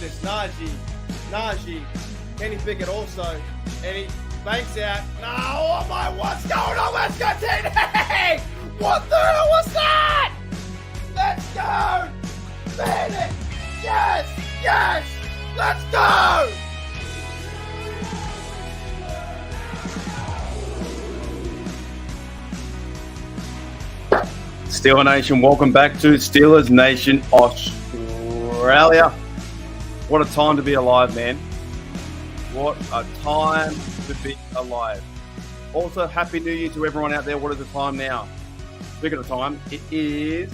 goodness. Najee. Kenny Pickett also. And he banks out. No, oh my, what's going on? Let's go, TD! What the hell was that? Let's go! Bennett! Yes! Let's go! Steeler Nation, welcome back to Steelers Nation Australia. What a time to be alive, man. What a time to be alive. Also, Happy New Year to everyone out there. What is the time now? Speaking of time, it is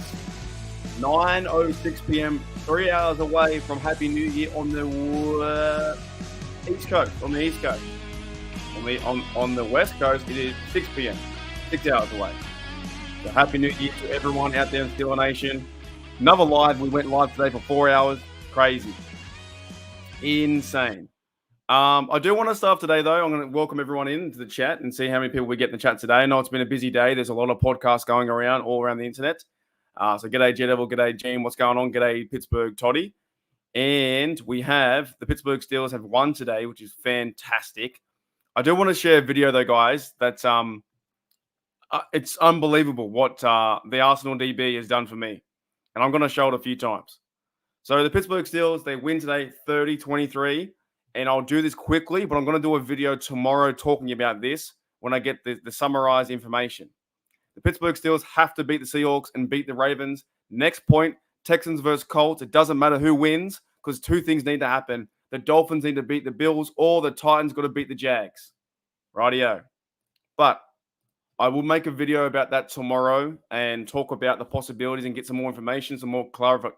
9:06 p.m., 3 hours away from Happy New Year on the East Coast. On the East Coast. On the West Coast, it is 6 p.m., 6 hours away. So Happy New Year to everyone out there in Steeler Nation. Another live. We went live today for 4 hours. Crazy. Insane. I do want to start today, though. I'm going to welcome everyone into the chat and see how many people we get in the chat today. I know it's been a busy day. There's a lot of podcasts going around all around the internet. So g'day, J-Devil. G'day, Gene. What's going on? G'day, Pittsburgh Toddy. And we have the Pittsburgh Steelers have won today, which is fantastic. I do want to share a video, though, guys, that's it's unbelievable what the Arsenal DB has done for me. And I'm going to show it a few times. So the Pittsburgh Steelers, they win today 30-23. And I'll do this quickly, but I'm going to do a video tomorrow talking about this when I get the summarized information. The Pittsburgh Steelers have to beat the Seahawks and beat the Ravens. Next point, Texans versus Colts. It doesn't matter who wins because two things need to happen. The Dolphins need to beat the Bills or the Titans got to beat the Jags. Rightio. But I will make a video about that tomorrow and talk about the possibilities and get some more information, some more to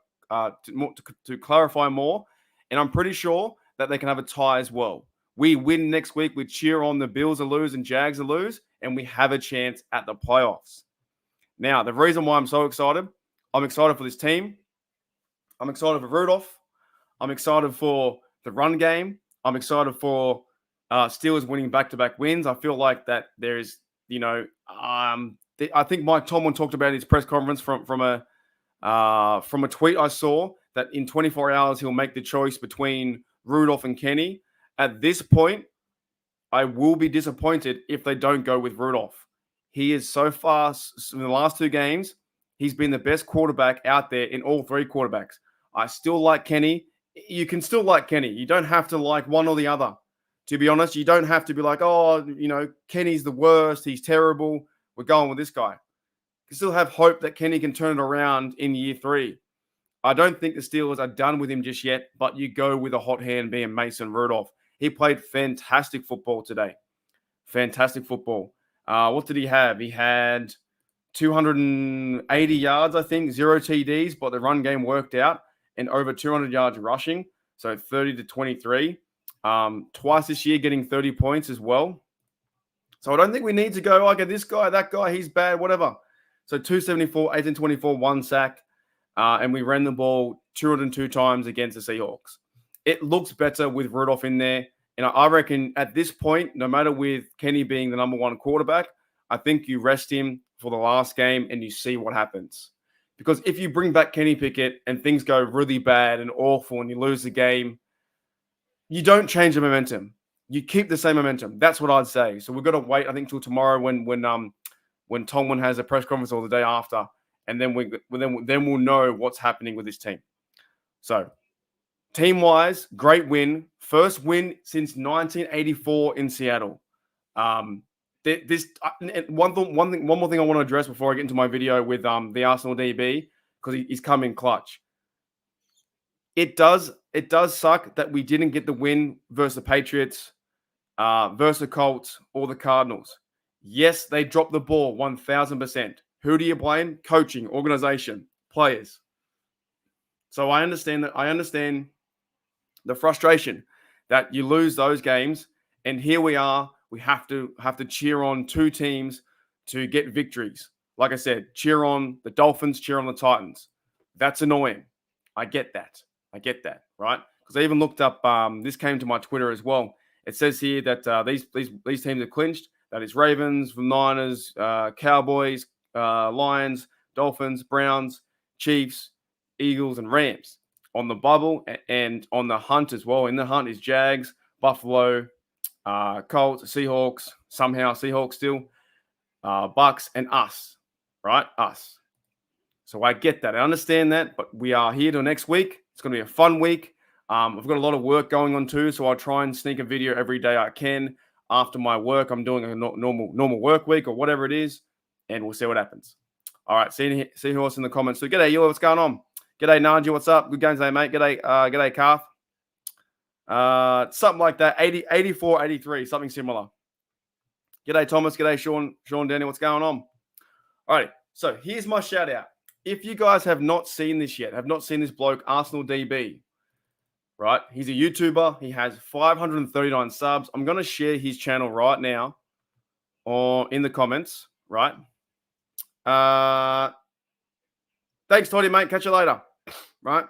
clarify more. And I'm pretty sure that they can have a tie as well. We win next week, we cheer on the Bills to lose and Jags to lose, and we have a chance at the playoffs. Now, the reason why I'm so excited, I'm excited for this team. I'm excited for Rudolph. I'm excited for the run game. I'm excited for Steelers winning back-to-back wins. I feel like that there is, I think Mike Toman talked about his press conference from a tweet I saw that in 24 hours he'll make the choice between Rudolph and Kenny. At this point, I will be disappointed if they don't go with Rudolph. He is so far, in the last two games, he's been the best quarterback out there in all three quarterbacks. I still like Kenny. You can still like Kenny. You don't have to like one or the other. To be honest, you don't have to be like, Kenny's the worst. He's terrible. We're going with this guy. You still have hope that Kenny can turn it around in year 3. I don't think the Steelers are done with him just yet, but you go with a hot hand being Mason Rudolph. He played fantastic football today. Fantastic football. What did he have? He had 280 yards, I think, 0 TDs, but the run game worked out and over 200 yards rushing, so 30-23. Twice this year getting 30 points as well. So I don't think we need to go, okay, this guy, that guy, he's bad, whatever. So 274, 18-24, 1 sack. And we ran the ball 202 times against the Seahawks. It looks better with Rudolph in there. And I reckon at this point, no matter with Kenny being the number 1 quarterback, I think you rest him for the last game and you see what happens. Because if you bring back Kenny Pickett and things go really bad and awful and you lose the game, you don't change the momentum. You keep the same momentum. That's what I'd say. So we've got to wait, I think, till tomorrow when Toman has a press conference or the day after. And then we'll know what's happening with this team. So, team-wise, great win. First win since 1984 in Seattle. One more thing I want to address before I get into my video with the Arsenal DB, because he's come in clutch. It does suck that we didn't get the win versus the Patriots, versus the Colts, or the Cardinals. Yes, they dropped the ball 1,000%. Who do you blame? Coaching, organization, players. So I understand that. I understand the frustration that you lose those games, and here we are. We have to cheer on two teams to get victories. Like I said, cheer on the Dolphins, cheer on the Titans. That's annoying. I get that, right? Because I even looked up. This came to my Twitter as well. It says here that these teams are clinched. That is Ravens, Niners, Cowboys, Lions, Dolphins, Browns, Chiefs, Eagles, and Rams. on the bubble and on the hunt as well. In the hunt is Jags, Buffalo, Colts, Seahawks, somehow Seahawks still, Bucks, and us, right? Us. So I get that. I understand that, but we are here till next week. It's going to be a fun week. I've got a lot of work going on too, so I'll try and sneak a video every day I can after my work. I'm doing a normal work week or whatever it is, and we'll see what happens. All right, see who else in the comments. So g'day, Yula, what's going on? G'day, Nanji, what's up? Good games today, mate. G'day, Calf. Something like that, 80, 84, 83, something similar. G'day, Thomas. G'day, Sean, Danny, what's going on? All right, so here's my shout out. If you guys have not seen this yet, have not seen this bloke, Arsenal DB, right? He's a YouTuber. He has 539 subs. I'm going to share his channel right now or in the comments, right? Thanks, Toddy, mate. Catch you later, right?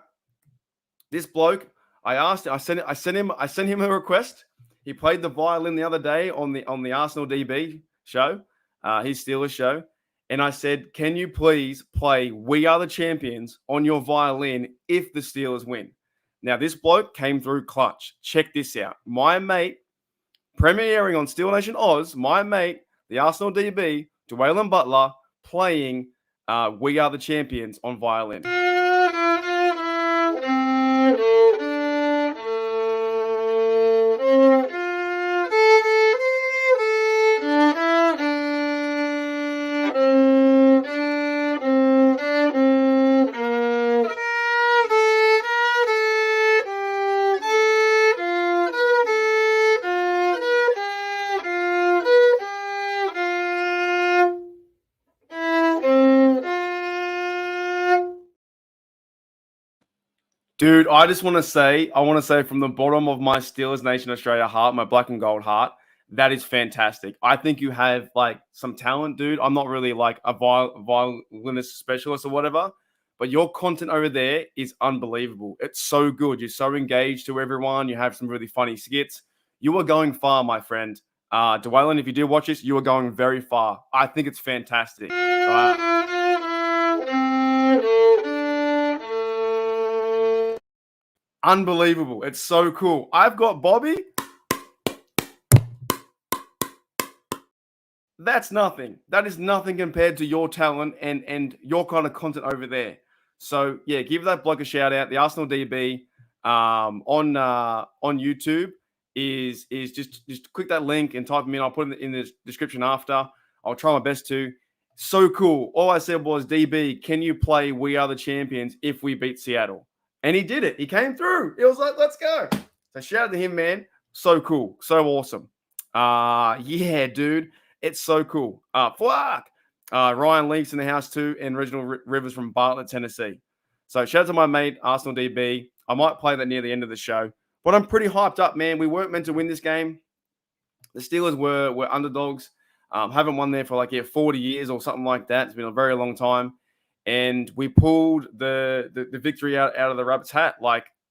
This bloke, I sent him a request. He played the violin the other day on the Arsenal DB show, his Steelers show. And I said, can you please play We Are the Champions on your violin if the Steelers win? Now, this bloke came through clutch. Check this out. My mate, premiering on Steel Nation Oz, my mate, the Arsenal DB, Dwaylen Butler, playing We Are the Champions on violin. Dude, I want to say from the bottom of my Steelers Nation Australia heart, my black and gold heart, that is fantastic. I think you have like some talent, dude. I'm not really like a violinist specialist or whatever, but your content over there is unbelievable. It's so good. You're so engaged to everyone. You have some really funny skits. You are going far, my friend. Dwaylen, if you do watch this, you are going very far. I think it's fantastic. Unbelievable. It's so cool. I've got Bobby. That's nothing. That is nothing compared to your talent and your kind of content over there. So, yeah, give that bloke a shout out. The Arsenal DB on YouTube is just click that link and type him in. I'll put it in the description after. I'll try my best to. So cool. All I said was, DB, can you play We Are the Champions if we beat Seattle? And he did it. He came through. It was like, let's go. So shout out to him, man. So cool. So awesome. Yeah, dude. It's so cool. Ryan Leafs in the house too, and Reginald Rivers from Bartlett, Tennessee. So shout out to my mate, Arsenal DB. I might play that near the end of the show. But I'm pretty hyped up, man. We weren't meant to win this game. The Steelers were underdogs. Haven't won there for 40 years or something like that. It's been a very long time. And we pulled the victory out of the Rabbits' hat.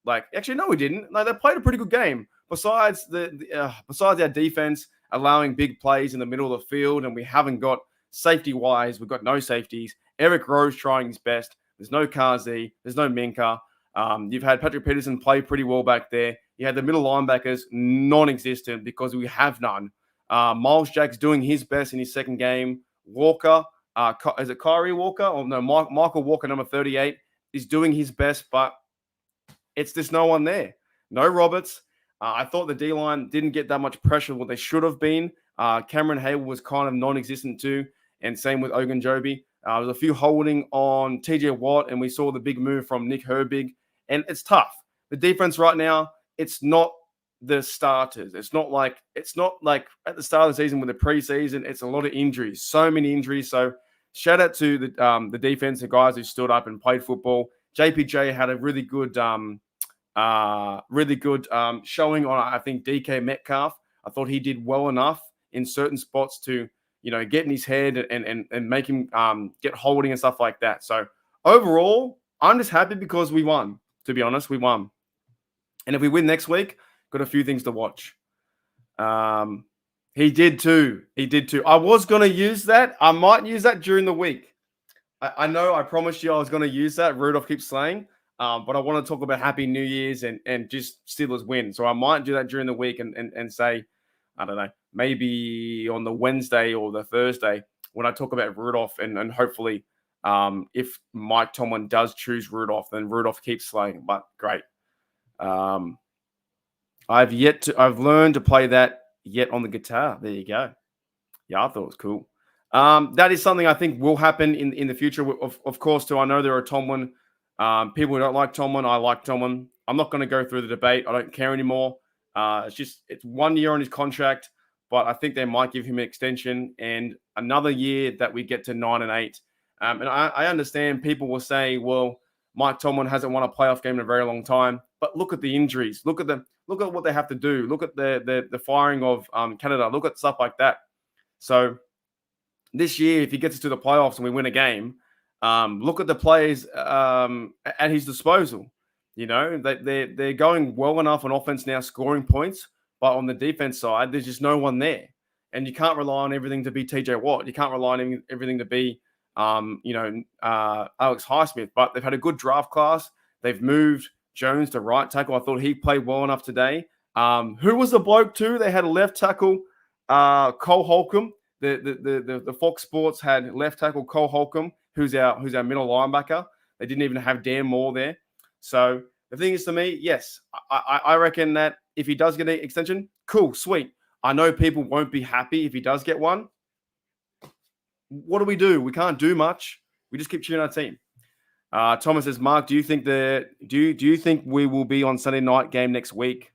Actually, no, we didn't. No, they played a pretty good game. Besides besides our defense allowing big plays in the middle of the field, and we haven't got safety-wise, we've got no safeties. Eric Rose trying his best. There's no Kazi. There's no Minka. You've had Patrick Peterson play pretty well back there. You had the middle linebackers non-existent because we have none. Miles Jack's doing his best in his second game. Walker. Is it Kyrie Walker? Or no, Michael Walker, number 38, is doing his best, but it's just no one there. No Roberts. I thought the D-line didn't get that much pressure what they should have been. Cameron Hayward was kind of non-existent too, and same with Ogunjobi. There was a few holding on TJ Watt, and we saw the big move from Nick Herbig, and it's tough. The defense right now, it's not the starters. It's not like at the start of the season with the preseason, it's a lot of injuries, so many injuries. So shout out to the defense, the guys who stood up and played football. JPJ had a really good showing on, I think, DK Metcalf. I thought he did well enough in certain spots to, get in his head and make him get holding and stuff like that. So overall, I'm just happy because we won. To be honest, we won. And if we win next week, got a few things to watch. He did too. I was going to use that. I might use that during the week. I know I promised you I was going to use that. Rudolph keeps saying. But I want to talk about Happy New Year's and just Steelers win. So I might do that during the week and say, I don't know, maybe on the Wednesday or the Thursday when I talk about Rudolph and hopefully if Mike Tomlin does choose Rudolph, then Rudolph keeps slaying. But great. I've learned to play that yet on the guitar. There you go. Yeah, I thought it was cool. That is something I think will happen in the future. Of course, too, I know there are Tomlin people who don't like Tomlin. I like Tomlin. I'm not going to go through the debate. I don't care anymore. It's 1 year on his contract, but I think they might give him an extension and another year that we get to 9-8. And I understand people will say, well, Mike Tomlin hasn't won a playoff game in a very long time. But look at the injuries. Look at what they have to do. Look at the firing of Canada. Look at stuff like that. So this year, if he gets us to the playoffs and we win a game, look at the players at his disposal. You know, they're going well enough on offense now, scoring points, but on the defense side, there's just no one there. And you can't rely on everything to be TJ Watt. You can't rely on everything to be, Alex Highsmith. But they've had a good draft class. They've moved Jones to right tackle. I thought he played well enough today. Who was the bloke too? They had a left tackle, Cole Holcomb. The Fox Sports had left tackle Cole Holcomb, who's our middle linebacker. They didn't even have Dan Moore there. So the thing is, to me, yes, I reckon that if he does get an extension, cool, sweet. I know people won't be happy if he does get one. What do? We can't do much. We just keep cheering our team. Thomas says, Mark, do you think we will be on Sunday night game next week?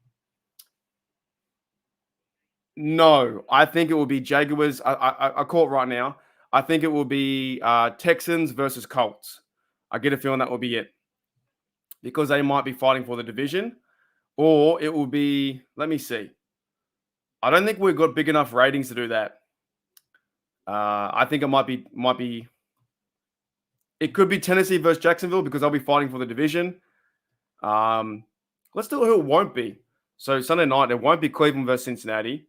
No, I think it will be Jaguars. I call it right now. I think it will be Texans versus Colts. I get a feeling that will be it because they might be fighting for the division, or it will be. Let me see. I don't think we've got big enough ratings to do that. I think it might be. It could be Tennessee versus Jacksonville because they'll be fighting for the division. Let's do who it won't be. So Sunday night, it won't be Cleveland versus Cincinnati.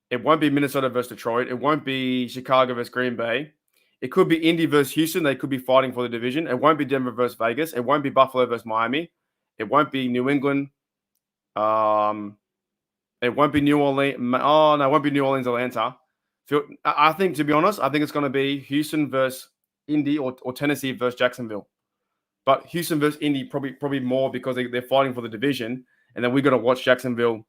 It won't be Minnesota versus Detroit. It won't be Chicago versus Green Bay. It could be Indy versus Houston. They could be fighting for the division. It won't be Denver versus Vegas. It won't be Buffalo versus Miami. It won't be New England. It won't be New Orleans. Oh, no, it won't be New Orleans, Atlanta. I think, to be honest, I think it's going to be Houston versus Indy or Tennessee versus Jacksonville. But Houston versus Indy probably more because they're fighting for the division. And then we got to watch Jacksonville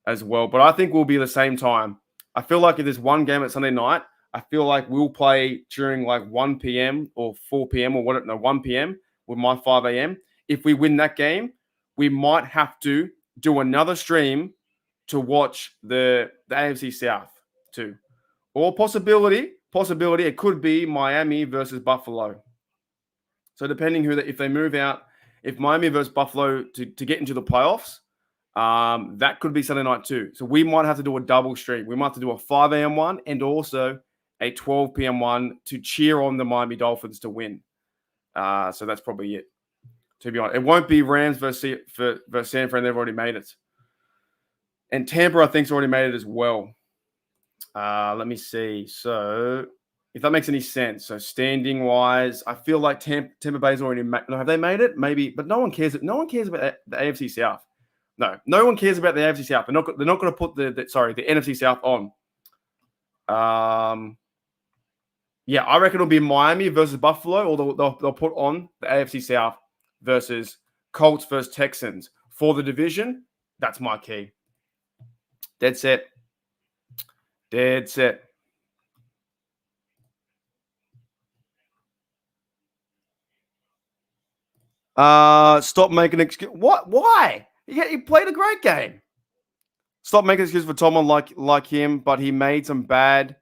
as well. But I think we'll be the same time. I feel like if there's one game at Sunday night, I feel like we'll play during like 1 p.m. or 4 p.m. or 1 p.m. with my 5 a.m. If we win that game, we might have to do another stream to watch the AFC South too. Or possibility, it could be Miami versus Buffalo. So depending if they move out, if Miami versus Buffalo to get into the playoffs, that could be Sunday night too. So we might have to do a double stream. We might have to do a 5 a.m. one and also a 12 p.m. one to cheer on the Miami Dolphins to win. So that's probably it, to be honest. It won't be Rams versus San Fran. They've already made it. And Tampa, I think, has already made it as well. Let me see. So if that makes any sense. So standing wise, I feel like Tampa Bay's already made. No, have they made it? Maybe, but no one cares. No one cares about the AFC South. No one cares about the AFC South. They're not going to put the NFC South on. Yeah, I reckon it'll be Miami versus Buffalo, or they'll put on the AFC South versus Colts versus Texans for the division. That's my key. Dead set. Stop making excuse. What? Why? He played a great game. Stop making excuses for Toman like him, but he made some bad.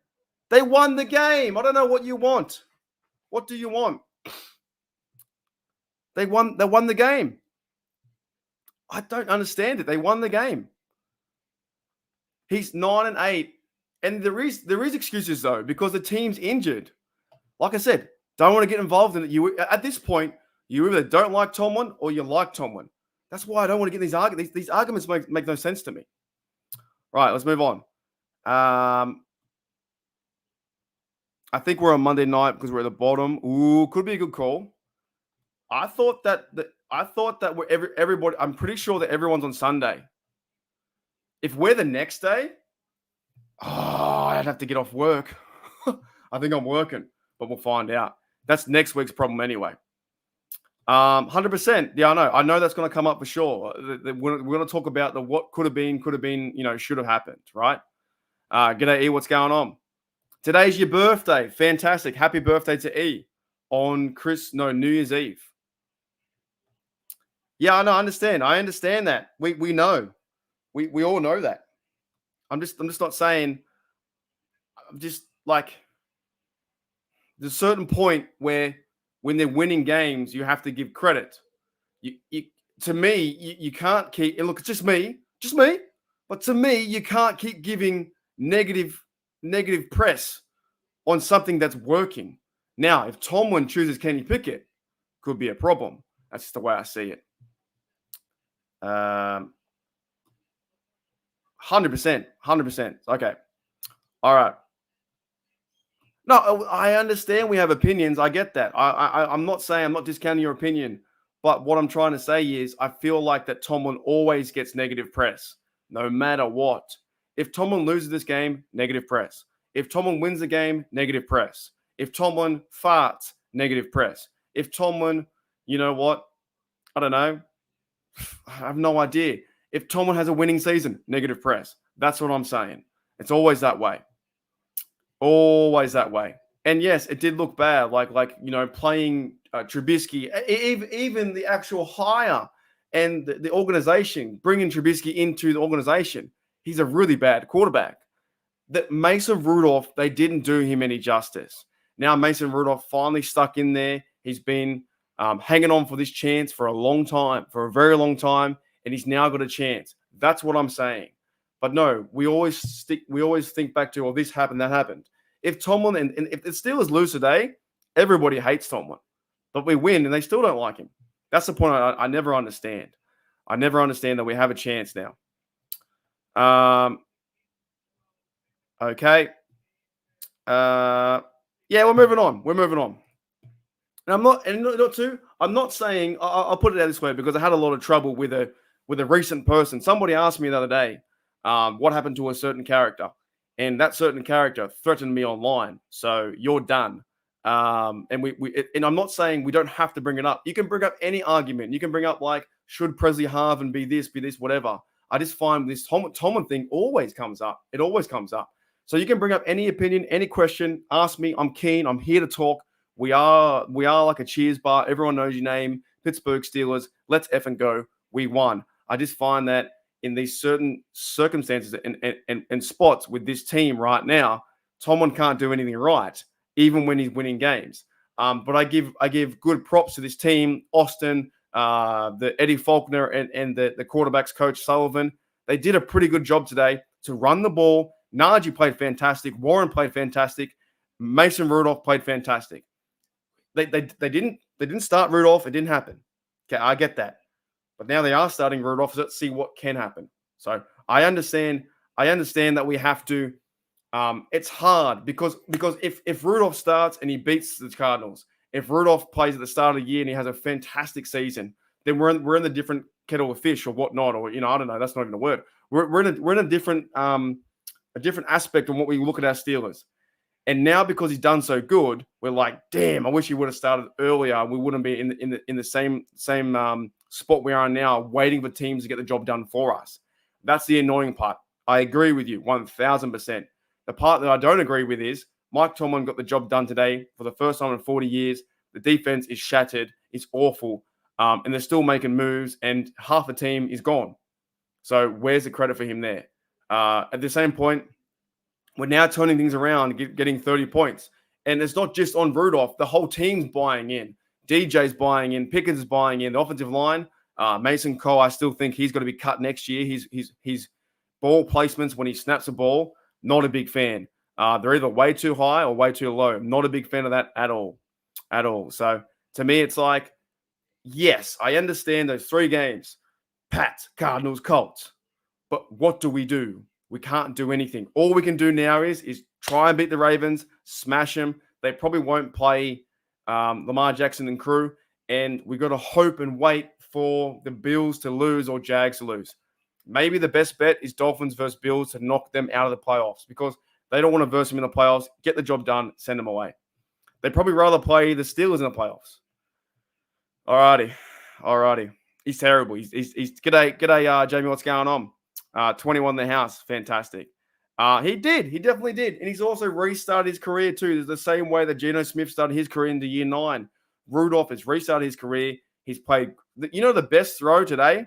They won the game. I don't know what you want. What do you want? They won the game. I don't understand it. They won the game. He's 9-8. And there is excuses though, because the team's injured. Like I said, don't want to get involved in it. You at this point, you either don't like Tomlin or you like Tomlin. That's why I don't want to get these arguments. These arguments make no sense to me. Right, let's move on. I think we're on Monday night because we're at the bottom. Ooh, could be a good call. I thought that everybody. I'm pretty sure that everyone's on Sunday. If we're the next day, I'd have to get off work. I think I'm working, but we'll find out. That's next week's problem anyway. 100%. Yeah, I know that's going to come up for sure. We're going to talk about the what could have been, should have happened, right? G'day, E. What's going on? Today's your birthday. Fantastic. Happy birthday to E on New Year's Eve. Yeah, I know. I understand that. We know. We all know that. I'm just not saying. I'm just like there's a certain point where when they're winning games, you have to give credit. To me, you can't keep. And look, it's just me. But to me, you can't keep giving negative press on something that's working. Now, if Tomlin chooses Kenny Pickett, could be a problem. That's just the way I see it. 100%. Okay. All right. No, I understand we have opinions. I get that. I'm not discounting your opinion. But what I'm trying to say is I feel like that Tomlin always gets negative press, no matter what. If Tomlin loses this game, negative press. If Tomlin wins the game, negative press. If Tomlin farts, negative press. If Tomlin, you know what? I don't know. I have no idea. If Tomlin has a winning season, negative press. That's what I'm saying. It's always that way. Always that way. And yes, it did look bad. Playing Trubisky, even the actual hire and the organization, bringing Trubisky into the organization. He's a really bad quarterback. That Mason Rudolph, they didn't do him any justice. Now Mason Rudolph finally stuck in there. He's been hanging on for this chance for a very long time, and he's now got a chance. That's what I'm saying. But no, we always think back to, this happened, that happened. If Tomlin and if the Steelers lose today, everybody hates Tomlin. But we win and they still don't like him. That's the point I never understand. I never understand that we have a chance now. Okay. Yeah, we're moving on. And I'm not saying, I'll put it out this way because I had a lot of trouble with a recent person. Somebody asked me the other day, what happened to a certain character? And that certain character threatened me online. So you're done. And I'm not saying we don't have to bring it up. You can bring up any argument. You can bring up should Presley Harvin be this, whatever. I just find this Toman thing always comes up. It always comes up. So you can bring up any opinion, any question. Ask me. I'm keen. I'm here to talk. We are like a Cheers bar. Everyone knows your name. Pittsburgh Steelers. Let's effing go. We won. I just find that in these certain circumstances and spots with this team right now, Tomlin can't do anything right, even when he's winning games. But I give good props to this team, Austin, the Eddie Faulkner, and the quarterbacks coach Sullivan. They did a pretty good job today to run the ball. Najee played fantastic. Warren played fantastic. Mason Rudolph played fantastic. They didn't start Rudolph. It didn't happen. Okay, I get that. But now they are starting Rudolph. So let's see what can happen. So I understand that we have to. It's hard because if Rudolph starts and he beats the Cardinals, if Rudolph plays at the start of the year and he has a fantastic season, then we're in the different kettle of fish or whatnot, or I don't know. That's not even a word. We're in a different aspect on what we look at our Steelers. And now because he's done so good, we're like, damn, I wish he would have started earlier. We wouldn't be in the same spot we are now, waiting for teams to get the job done for us. That's the annoying part. I agree with you 1,000%. The part that I don't agree with is Mike Tomlin got the job done today for the first time in 40 years. The defense is shattered. It's awful. And they're still making moves, and half the team is gone. So where's the credit for him there? At the same point, we're now turning things around, getting 30 points. And it's not just on Rudolph. The whole team's buying in. DJ's buying in. Pickens is buying in. The offensive line, Mason Cole, I still think he's going to be cut next year. His ball placements when he snaps a ball, not a big fan. They're either way too high or way too low. Not a big fan of that at all. So to me, it's like, yes, I understand those 3 games. Pats, Cardinals, Colts. But what do? We can't do anything. All we can do now is try and beat the Ravens, smash them. They probably won't play Lamar Jackson and crew. and we got to hope and wait for the Bills to lose or Jags to lose. Maybe the best bet is Dolphins versus Bills to knock them out of the playoffs because they don't want to verse them in the playoffs, get the job done, send them away. They'd probably rather play the Steelers in the playoffs. Alrighty. He's terrible. He's g'day, Jamie. What's going on? 21 in the house, fantastic. He definitely did, and he's also restarted his career too. The same way that Geno Smith started his career into year 9. Rudolph has restarted his career. He's played. The best throw today,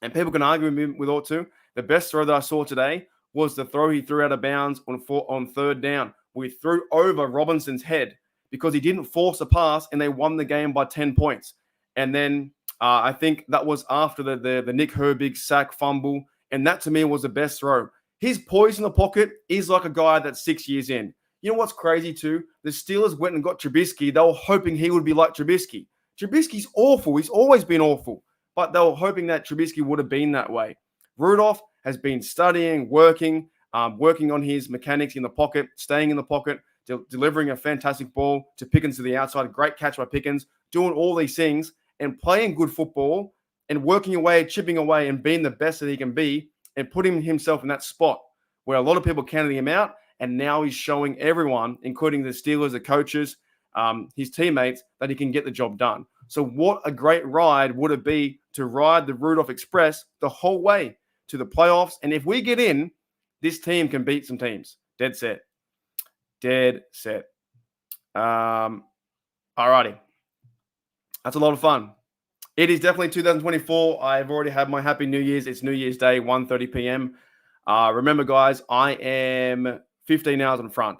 and people can argue with me with all too. The best throw that I saw today was the throw he threw out of bounds on third down. We threw over Robinson's head because he didn't force a pass, and they won the game by 10 points. And then I think that was after the Nick Herbig sack fumble, and that to me was the best throw. He's poised in the pocket. He's like a guy that's 6 years in. You know what's crazy too? The Steelers went and got Trubisky. They were hoping he would be like Trubisky. Trubisky's awful. He's always been awful. But they were hoping that Trubisky would have been that way. Rudolph has been studying, working on his mechanics in the pocket, staying in the pocket, delivering a fantastic ball to Pickens to the outside. Great catch by Pickens. Doing all these things and playing good football and working away, chipping away and being the best that he can be and putting himself in that spot where a lot of people counted him out. And now he's showing everyone, including the Steelers, the coaches, his teammates, that he can get the job done. So what a great ride would it be to ride the Rudolph Express the whole way to the playoffs. And if we get in, this team can beat some teams. Dead set. Alrighty. That's a lot of fun. It is definitely 2024. I've already had my Happy New Year's. It's New Year's Day, 1:30 p.m. Remember, guys, I am 15 hours in front.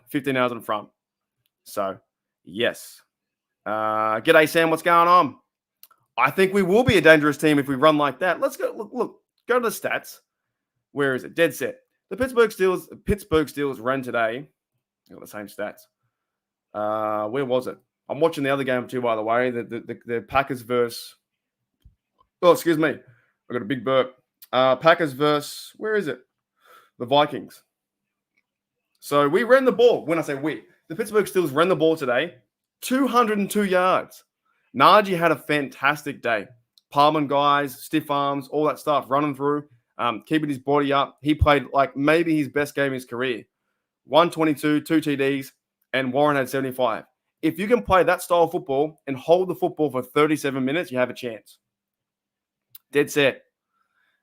So, yes. G'day, Sam. What's going on? I think we will be a dangerous team if we run like that. Let's go. Look. Go to the stats. Where is it? Dead set. The Pittsburgh Steelers ran today. Got the same stats. Where was it? I'm watching the other game too, by the way. The Packers versus. Oh, excuse me. I got a big burp. Packers versus. Where is it? The Vikings. So we ran the ball. When I say we, the Pittsburgh Steelers ran the ball today. 202 yards. Najee had a fantastic day. Palm guys, stiff arms, all that stuff, running through, keeping his body up. He played like maybe his best game in his career. 122, 2 TDs, and Warren had 75. If you can play that style of football and hold the football for 37 minutes, you have a chance. Dead set.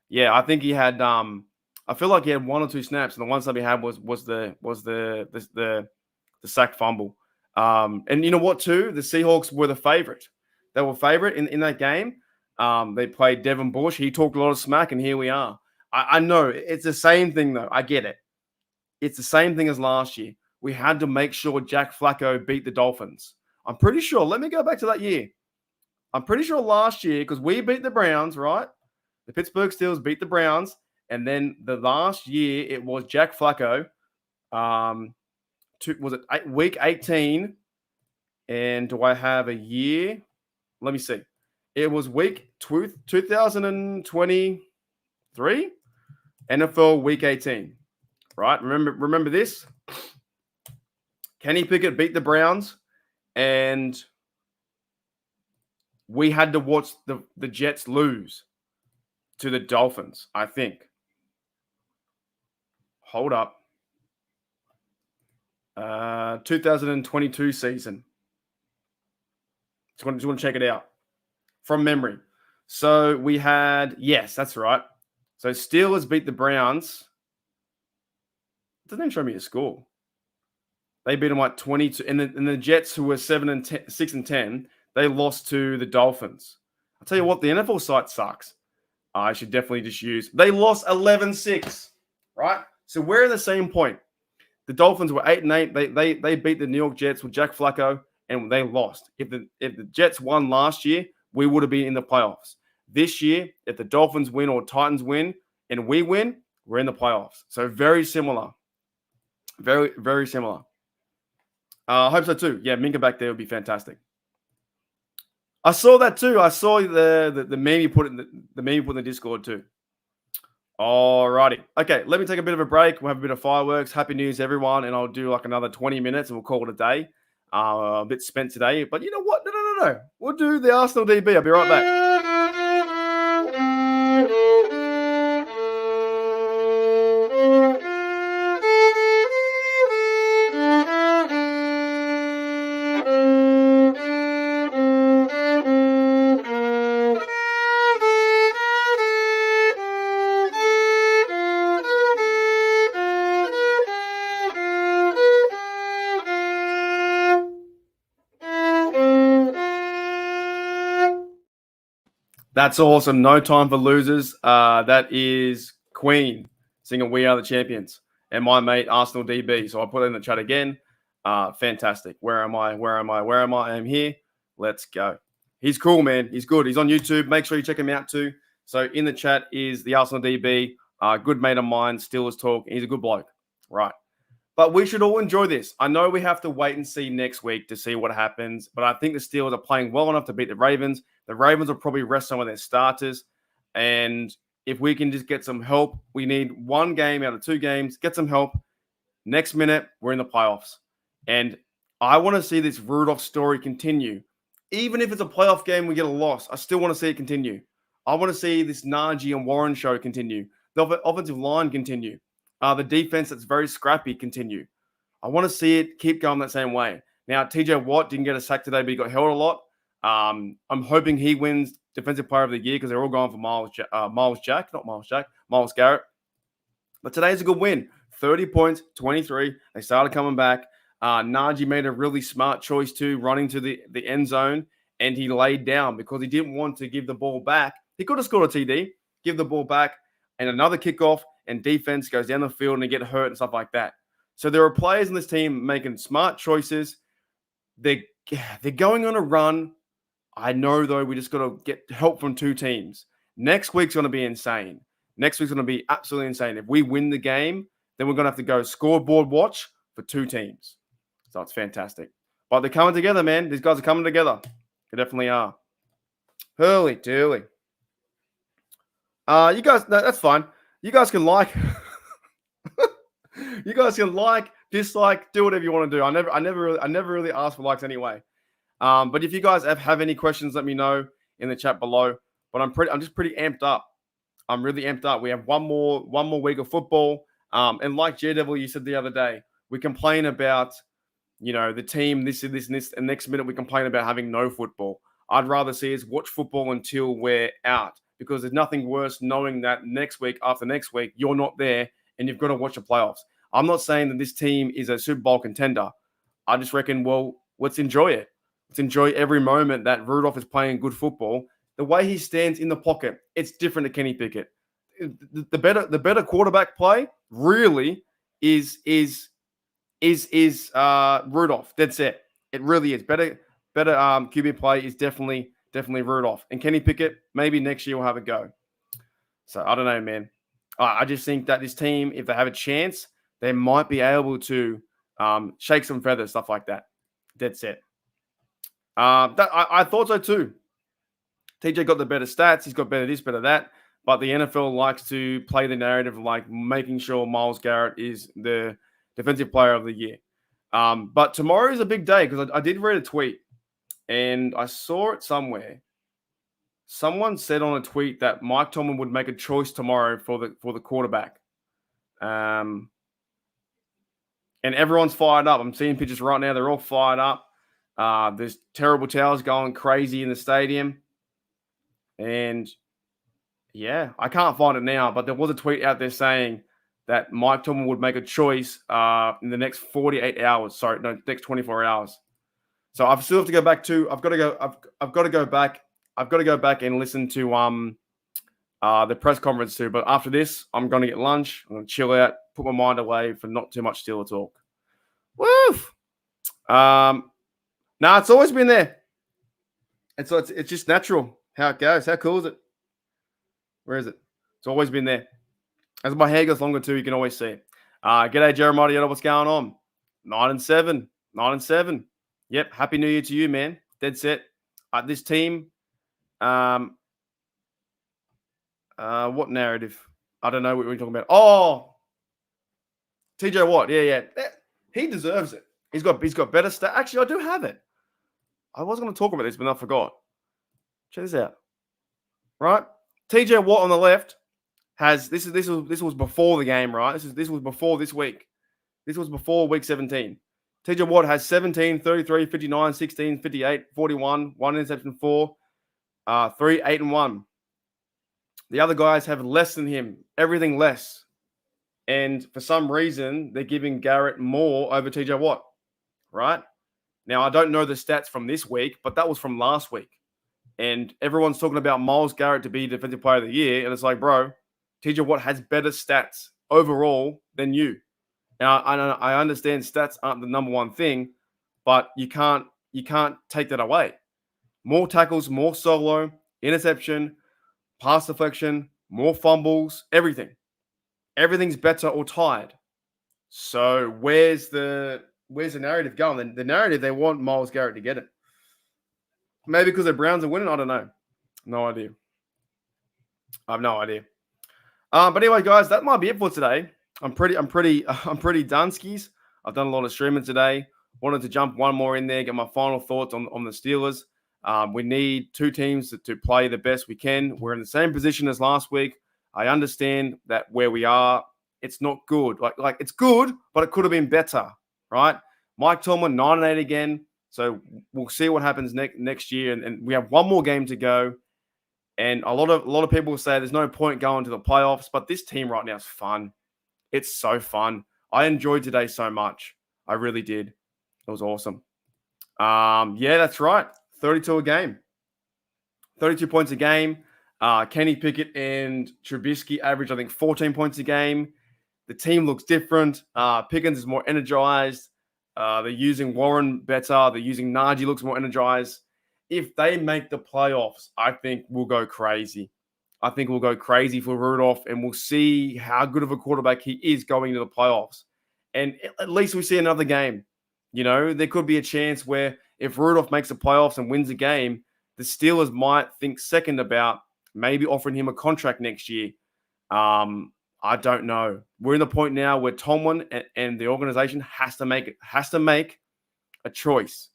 Yeah, I think he had. I feel like he had 1 or 2 snaps, and the one snap he had was the sack fumble. And you know what, too? The Seahawks were the favorite. They were favorite in that game. They played Devin Bush. He talked a lot of smack, and here we are. I know it's the same thing, though. I get it. It's the same thing as last year. We had to make sure Jack Flacco beat the Dolphins. I'm pretty sure. Let me go back to that year. I'm pretty sure last year, because we beat the Browns, right? The Pittsburgh Steelers beat the Browns. And then the last year, it was Jack Flacco. Week 18? And do I have a year? Let me see. It was week 2023, NFL week 18. Right? Remember this? Kenny Pickett beat the Browns, and we had to watch the Jets lose to the Dolphins, I think. Hold up. 2022 season. Just want to check it out from memory. So we had, yes, that's right. So Steelers beat the Browns. It doesn't even show me a score. They beat them like 22. And the Jets, who were 6 and 10, they lost to the Dolphins. I'll tell you what, the NFL site sucks. I should definitely just use. They lost 11-6, right? So we're at the same point. The Dolphins were 8-8. They beat the New York Jets with Jack Flacco, and they lost. If the Jets won last year, we would have been in the playoffs. This year, if the Dolphins win or Titans win and we win, we're in the playoffs. So very similar. Very, very similar. I hope so too. Yeah, Minka back there would be fantastic. I saw that too. I saw the meme you put in the meme you put in the Discord too. Alrighty. Okay, let me take a bit of a break. We'll have a bit of fireworks. Happy New Year's, everyone. And I'll do like another 20 minutes and we'll call it a day. A bit spent today. But you know what? No. don't know. We'll do the Arsenal DB. I'll be right back. That's awesome. No time for losers. That is Queen singing "We Are the Champions" and my mate Arsenal DB. So I put it in the chat again. Fantastic. Where am I? Where am I? Where am I? I'm here. Let's go. He's cool, man. He's good. He's on YouTube. Make sure you check him out too. So in the chat is the Arsenal DB. Good mate of mine. Steelers talk. He's a good bloke. Right. But we should all enjoy this. I know we have to wait and see next week to see what happens, but I think the Steelers are playing well enough to beat the Ravens. The Ravens will probably rest some of their starters. And if we can just get some help, we need one game out of 2 games, get some help. Next minute, we're in the playoffs. And I want to see this Rudolph story continue. Even if it's a playoff game, we get a loss. I still want to see it continue. I want to see this Najee and Warren show continue. The offensive line continue. The defense that's very scrappy continue. I want to see it keep going that same way. Now, TJ Watt didn't get a sack today, but he got held a lot. I'm hoping he wins Defensive Player of the Year because they're all going for Miles Garrett. But today's a good win. 30 points, 23. They started coming back. Najee made a really smart choice too, running to the end zone, and he laid down because he didn't want to give the ball back. He could have scored a TD, give the ball back, and another kickoff, and defense goes down the field and they get hurt and stuff like that. So there are players in this team making smart choices. They're going on a run. I know, though, we just got to get help from 2 teams. Next week's going to be insane. Next week's going to be absolutely insane. If we win the game, then we're going to have to go scoreboard watch for 2 teams. So it's fantastic. But they're coming together, man. These guys are coming together. They definitely are. Hurley, Turley. You guys, no, that's fine. You guys can like, you guys can like, dislike, do whatever you want to do. I never really ask for likes anyway. But if you guys have any questions, let me know in the chat below. But I'm just pretty amped up. I'm really amped up. We have one more week of football. And like Daredevil, you said the other day, we complain about, the team, this and this, and next minute we complain about having no football. I'd rather see us watch football until we're out, because there's nothing worse knowing that next week, after next week, you're not there and you've got to watch the playoffs. I'm not saying that this team is a Super Bowl contender. I just reckon, well, let's enjoy it. Let's enjoy every moment that Rudolph is playing good football. The way he stands in the pocket, it's different to Kenny Pickett. The better quarterback play really is Rudolph. That's it. It really is. Better QB play is definitely Rudolph. And Kenny Pickett, maybe next year we'll have a go. So I don't know, man. I just think that this team, if they have a chance, they might be able to shake some feathers, stuff like that. That's it. I thought so too. TJ got the better stats. He's got better this, better that. But the NFL likes to play the narrative of like making sure Myles Garrett is the Defensive Player of the Year. But tomorrow is a big day because I did read a tweet and I saw it somewhere. Someone said on a tweet that Mike Toman would make a choice tomorrow for the quarterback. And everyone's fired up. I'm seeing pictures right now. They're all fired up. There's terrible towers going crazy in the stadium. And yeah, I can't find it now, but there was a tweet out there saying that Mike Toman would make a choice in the next 48 hours. Sorry, no, next 24 hours. So I still have to go back to. I've got to go back. I've got to go back and listen to the press conference too. But after this, I'm going to get lunch. I'm going to chill out, put my mind away for not too much Steeler talk. Woof. No, it's always been there. And so it's just natural how it goes. How cool is it? Where is it? It's always been there. As my hair gets longer too, you can always see it. G'day, Jeremiah. You know what's going on? 9-7. 9-7. Yep. Happy New Year to you, man. Dead set. This team. What narrative? I don't know what we're talking about. Oh, TJ Watt. Yeah. He deserves it. He's got better stats. Actually, I do have it. I was going to talk about this, but I forgot. Check this out. Right? TJ Watt on the left has this was before the game, right? This was before this week. This was before week 17. TJ Watt has 17, 33, 59, 16, 58, 41, 1 interception, 4, 3, 8, and 1. The other guys have less than him, everything less. And for some reason, they're giving Garrett more over TJ Watt, right? Now, I don't know the stats from this week, but that was from last week. And everyone's talking about Myles Garrett to be Defensive Player of the Year. And it's like, bro, TJ Watt has better stats overall than you. Now, I understand stats aren't the number one thing, but you can't take that away. More tackles, more solo, interception, pass deflection, more fumbles, everything. Everything's better or tied. So where's the narrative going? The narrative, they want Myles Garrett to get it. Maybe because the Browns are winning. I don't know. No idea. I have no idea. But anyway, guys, that might be it for today. I'm pretty done, skis. I've done a lot of streaming today. Wanted to jump one more in there, get my final thoughts on the Steelers. We need two teams to play the best we can. We're in the same position as last week. I understand that where we are, it's not good. Like it's good, but it could have been better, right? Mike Toman, 9-8 again. So we'll see what happens next year. And we have one more game to go. And a lot of people will say there's no point going to the playoffs, but this team right now is fun. It's so fun. I enjoyed today so much. I really did. It was awesome. Yeah, that's right. 32 a game. 32 points a game. Kenny Pickett and Trubisky average, I think, 14 points a game. The team looks different. Pickens is more energized. They're using Warren better. They're using Najee, looks more energized. If they make the playoffs, I think we'll go crazy. I think we'll go crazy for Rudolph, and we'll see how good of a quarterback he is going into the playoffs. And at least we see another game. You know, there could be a chance where if Rudolph makes the playoffs and wins a game, the Steelers might think second about maybe offering him a contract next year. I don't know. We're in the point now where Tomlin and the organization has to make a choice.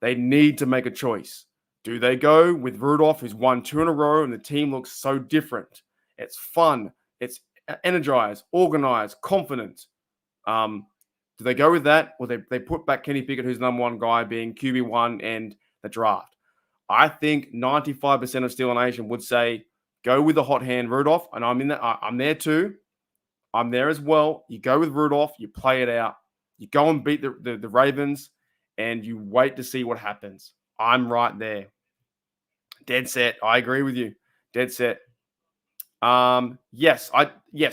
They need to make a choice. Do they go with Rudolph, who's won 2 in a row, and the team looks so different? It's fun. It's energized, organized, confident. Do they go with that, or they put back Kenny Pickett, who's the number one guy, being QB1 and the draft? I think 95% of Steeler Nation would say go with the hot hand Rudolph, and I'm there too. I'm there as well. You go with Rudolph, you play it out. You go and beat the Ravens, and you wait to see what happens. I'm right there. Dead set. I agree with you. Dead set. Yes,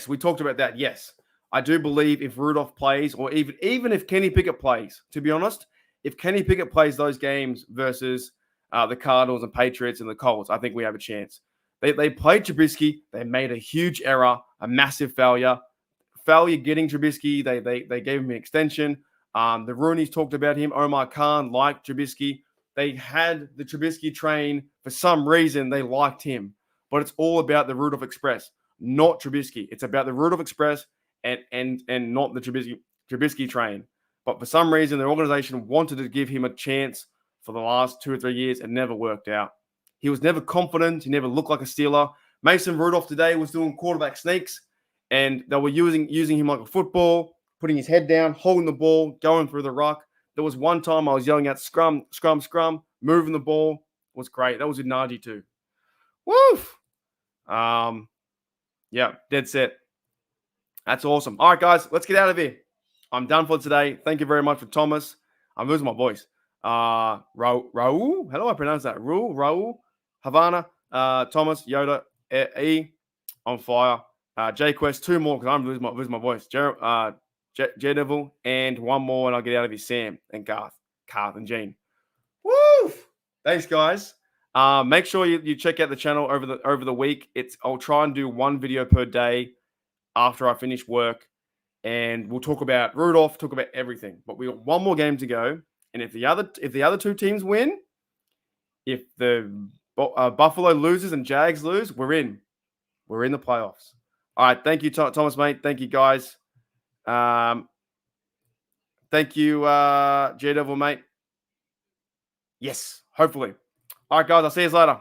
we talked about that. Yes. I do believe if Rudolph plays, or even if Kenny Pickett plays, to be honest, if Kenny Pickett plays those games versus the Cardinals and Patriots and the Colts, I think we have a chance. They played Trubisky. They made a huge error, a massive failure getting Trubisky. They gave him an extension. The Rooneys talked about him. Omar Khan liked Trubisky. They had the Trubisky train. For some reason, they liked him. But it's all about the Rudolph Express, not Trubisky. It's about the Rudolph Express and not the Trubisky train. But for some reason, the organization wanted to give him a chance for the last 2 or 3 years and never worked out. He was never confident. He never looked like a Steeler. Mason Rudolph today was doing quarterback sneaks, and they were using him like a football, putting his head down, holding the ball, going through the ruck. There was one time I was yelling out scrum, scrum, scrum, moving the ball. It was great. That was with Najee too. Woof. Yeah, dead set. That's awesome. All right, guys, let's get out of here. I'm done for today. Thank you very much for Thomas. I'm losing my voice. Raul, how do I pronounce that? Raul, Havana, Thomas, Yoda, E, on fire. J Quest, 2 more because I'm losing my voice. J Devil, and 1 more, and I'll get out of here. Sam and Garth and Gene. Woo! Thanks, guys. Make sure you check out the channel over the week. I'll try and do 1 video per day after I finish work, and we'll talk about Rudolph, talk about everything. But we got 1 more game to go, and if the other 2 teams win, if the Buffalo loses and Jags lose, we're in the playoffs. All right, thank you, Thomas, mate. Thank you, guys. Thank you, J Devil, mate. Yes. Hopefully. All right, guys. I'll see you later.